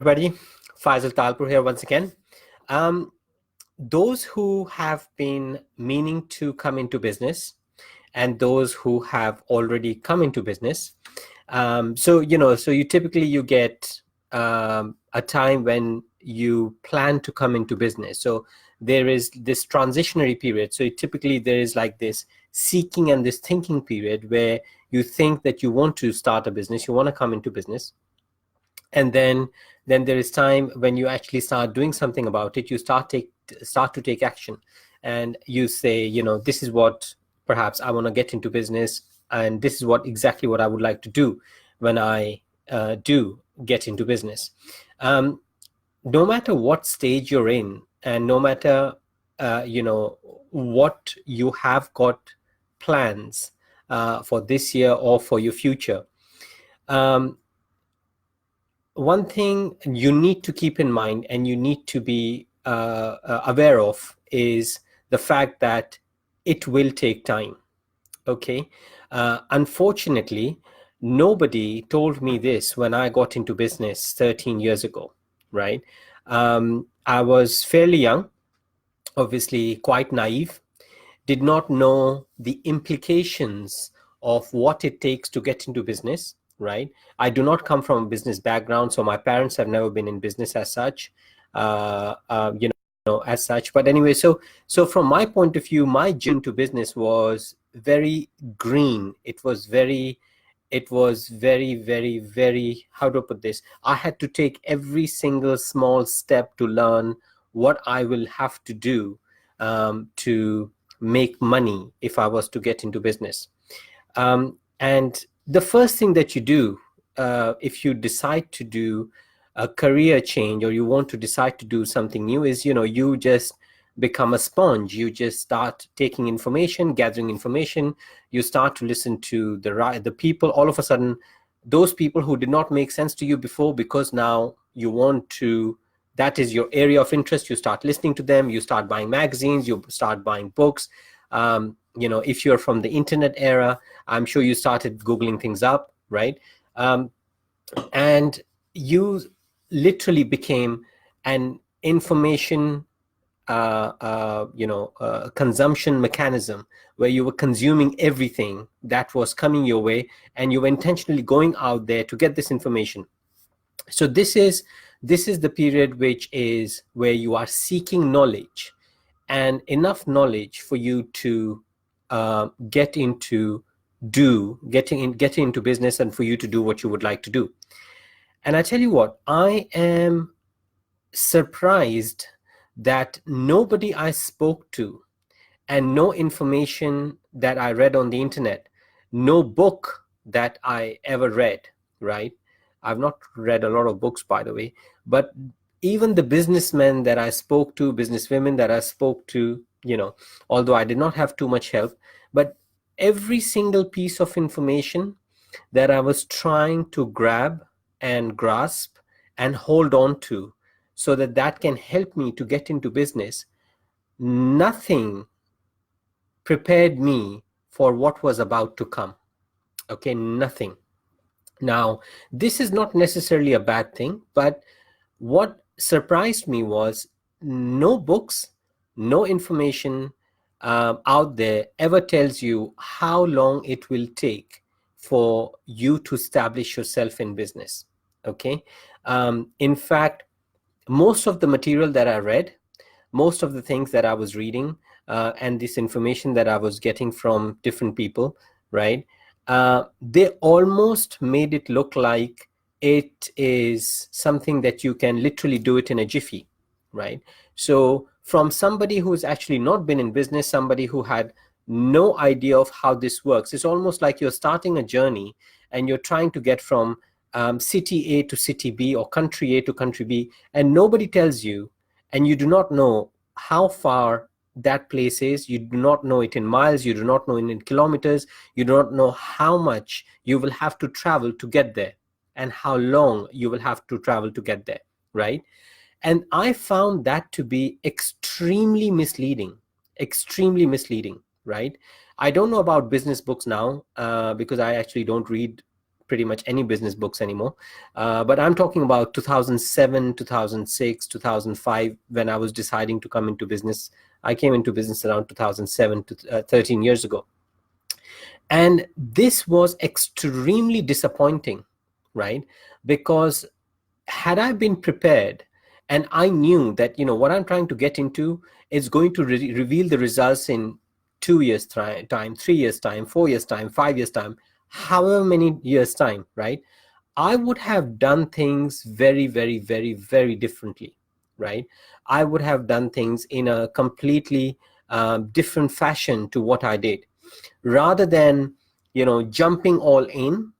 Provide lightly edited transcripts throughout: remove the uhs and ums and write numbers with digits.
everybody. Faisal Talpur here once again. Um, those who have been meaning to come into business and those who have already come into business. So you typically you get a time when you plan to come into business. So there is this transitionary period. So typically there is like this seeking and this thinking period where you think that you want to start a business, you want to come into business, and then there is time when you actually start doing something about it. You start to take action, and you say, this is what perhaps I want to get into business, and this is what I would like to do when I do get into business. um, no matter what stage you're in, and no matter what you have got plans for this year or for your future, um, one thing you need to keep in mind and you need to be aware of is the fact that it will take time. Okay. Unfortunately, nobody told me this when I got into business 13 years ago, right? I was fairly young, obviously quite naive, did not know the implications of what it takes to get into business, right? I do not come from a business background, so my parents have never been in business as such, as such. But anyway, so from my point of view, my journey to business was very green. It was very, very, how do I put this? I had to take every single small step to learn what I will have to do to make money if I was to get into business. And the first thing that you do, if you decide to do a career change or you want to decide to do something new, is you just become a sponge. You just start taking information, gathering information. You start to listen to the people. All of a sudden, those people who did not make sense to you before, because now you want to, that is your area of interest, you start listening to them. You start buying magazines, you start buying books. If you're from the internet era, I'm sure you started Googling things up, right? And you literally became an information consumption mechanism, where you were consuming everything that was coming your way, and you were intentionally going out there to get this information. So this is the period which is where you are seeking knowledge, and enough knowledge for you to getting into business, and for you to do what you would like to do. And I tell you what, I am surprised that nobody I spoke to, and no information that I read on the internet, no book that I ever read, right? I've not read a lot of books, by the way, but even the businessmen that I spoke to, businesswomen that I spoke to, although I did not have too much help, but every single piece of information that I was trying to grab and grasp and hold on to, so that can help me to get into business, nothing prepared me for what was about to come. Okay, nothing. Now, this is not necessarily a bad thing, but what surprised me was no books, no information out there ever tells you how long it will take for you to establish yourself in business. Okay. In fact, most of the material that I read, most of the things that I was reading, and this information that I was getting from different people, right? They almost made it look like it is something that you can literally do it in a jiffy, right? So from somebody who's actually not been in business, somebody who had no idea of how this works, it's almost like you're starting a journey and you're trying to get from city A to city B, or country A to country B, and nobody tells you, and you do not know how far that place is. You do not know it in miles, you do not know it in kilometers, you do not know how much you will have to travel to get there, and how long you will have to travel to get there, right? And I found that to be extremely misleading, right? I don't know about business books now, because I actually don't read pretty much any business books anymore. But I'm talking about 2007, 2006, 2005, when I was deciding to come into business. I came into business around 2007 to 13 years ago. And this was extremely disappointing, right? Because had I been prepared and I knew that, what I'm trying to get into is going to reveal the results in 2 years time, 3 years time, 4 years time, 5 years time, however many years time, right? I would have done things very, very, very, very differently, right? I would have done things in a completely different fashion to what I did, rather than, jumping all in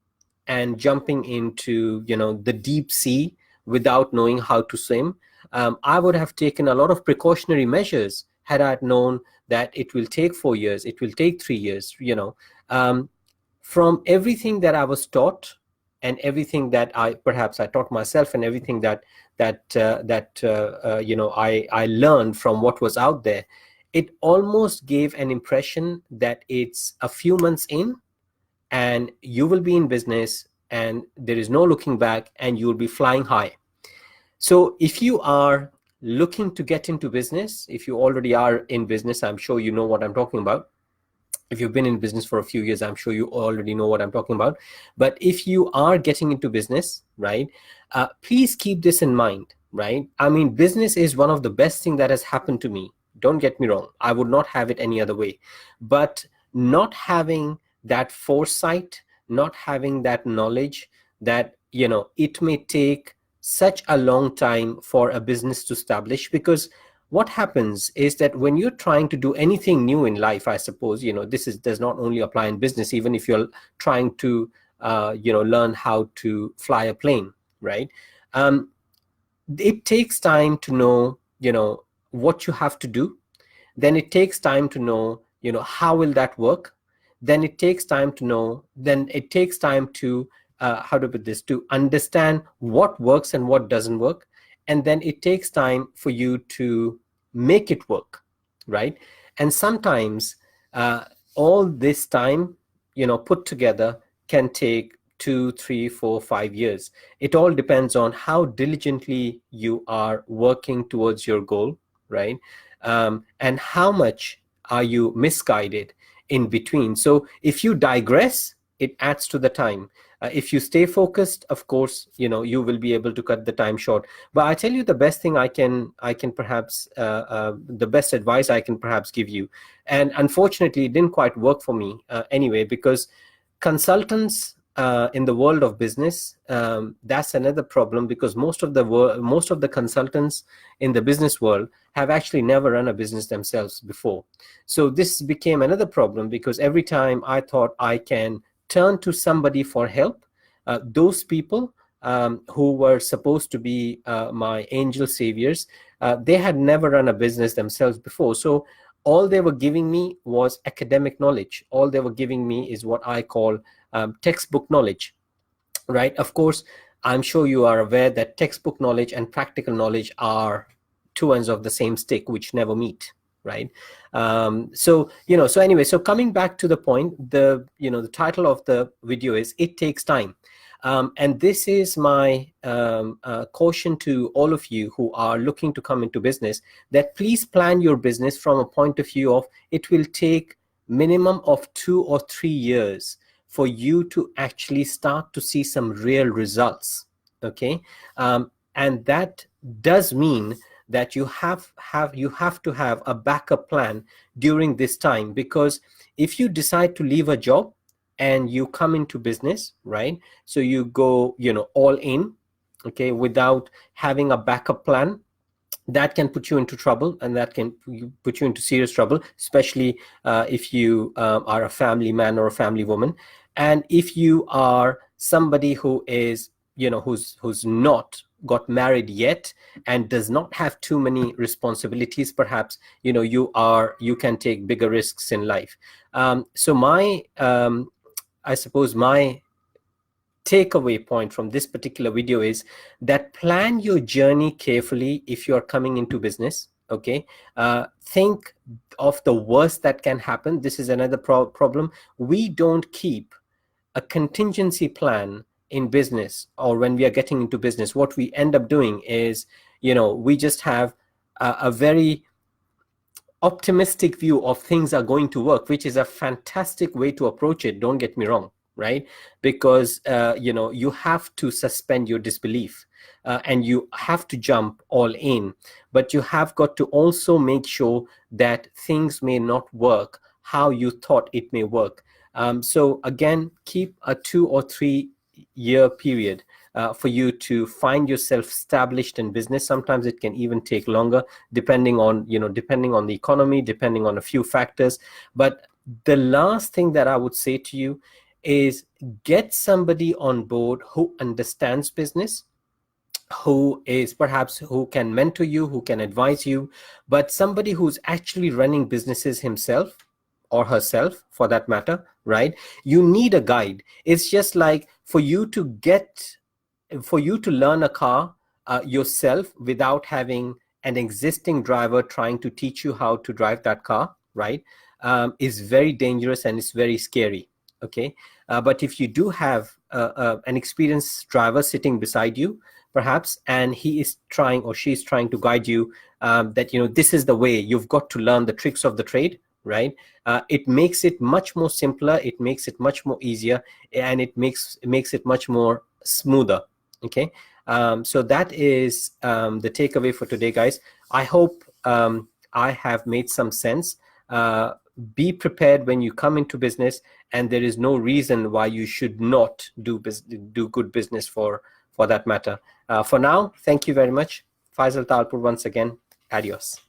and jumping into, the deep sea without knowing how to swim. I would have taken a lot of precautionary measures had I known that it will take 4 years, it will take 3 years. From everything that I was taught, and everything that I taught myself, and everything I learned from what was out there, it almost gave an impression that it's a few months in and you will be in business and there is no looking back and you'll be flying high. So if you are looking to get into business, if you already are in business, I'm sure you know what I'm talking about. If you've been in business for a few years, I'm sure you already know what I'm talking about. But if you are getting into business, right, please keep this in mind, right? I mean, business is one of the best things that has happened to me. Don't get me wrong. I would not have it any other way. But not having that foresight, not having that knowledge that, it may take such a long time for a business to establish. Because what happens is that when you're trying to do anything new in life, I suppose, does not only apply in business, even if you're trying to, learn how to fly a plane, right? It takes time to know, what you have to do. Then it takes time to know, how will that work. Then it takes time to know, then it takes time to, how to put this, to understand what works and what doesn't work. And then it takes time for you to make it work, right? And sometimes all this time, put together can take 2, 3, 4, 5 years. It all depends on how diligently you are working towards your goal, right? And how much are you misguided in between. So if you digress, it adds to the time. If you stay focused, of course, you will be able to cut the time short. But I tell you, the best thing I can perhaps, the best advice I can perhaps give you, and unfortunately it didn't quite work for me anyway, because consultants in the world of business, that's another problem, because most of the consultants in the business world have actually never run a business themselves before. So this became another problem, because every time I thought I can turn to somebody for help, those people who were supposed to be my angel saviors, they had never run a business themselves before. So all they were giving me was academic knowledge. All they were giving me is what I call textbook knowledge, right? Of course, I'm sure you are aware that textbook knowledge and practical knowledge are two ends of the same stick, which never meet, right? So anyway, so coming back to the point, the title of the video is "It Takes Time." And this is my caution to all of you who are looking to come into business, that please plan your business from a point of view of it will take minimum of 2 or 3 years for you to actually start to see some real results, okay? And that does mean that you have to have a backup plan during this time, because if you decide to leave a job and you come into business, right, so you go all in, okay, without having a backup plan, that can put you into trouble, and that can put you into serious trouble, especially if you are a family man or a family woman. And if you are somebody who is who's not got married yet and does not have too many responsibilities, perhaps you can take bigger risks in life. So my I suppose my takeaway point from this particular video is that plan your journey carefully if you're coming into business, okay? Think of the worst that can happen. This is another problem. We don't keep a contingency plan in business, or when we are getting into business, what we end up doing is, we just have a very optimistic view of things are going to work, which is a fantastic way to approach it. Don't get me wrong, right? Because you have to suspend your disbelief, and you have to jump all in, but you have got to also make sure that things may not work how you thought it may work. So again, keep a 2 or 3 year period for you to find yourself established in business. Sometimes it can even take longer, depending on the economy, depending on a few factors. But the last thing that I would say to you is, get somebody on board who understands business, who can mentor you, who can advise you, but somebody who's actually running businesses himself or herself, for that matter, right? You need a guide. It's just like for you to learn a car yourself without having an existing driver trying to teach you how to drive that car, right? Is very dangerous and it's very scary. Okay, but if you do have an experienced driver sitting beside you, perhaps, and he is trying or she is trying to guide you, that this is the way, you've got to learn the tricks of the trade, right? It makes it much more simpler, it makes it much more easier, and it makes it much more smoother. Okay, so that is the takeaway for today, guys. I hope I have made some sense. Be prepared when you come into business, and there is no reason why you should not do good business for that matter. For now, thank you very much. Faisal Talpur once again. Adios.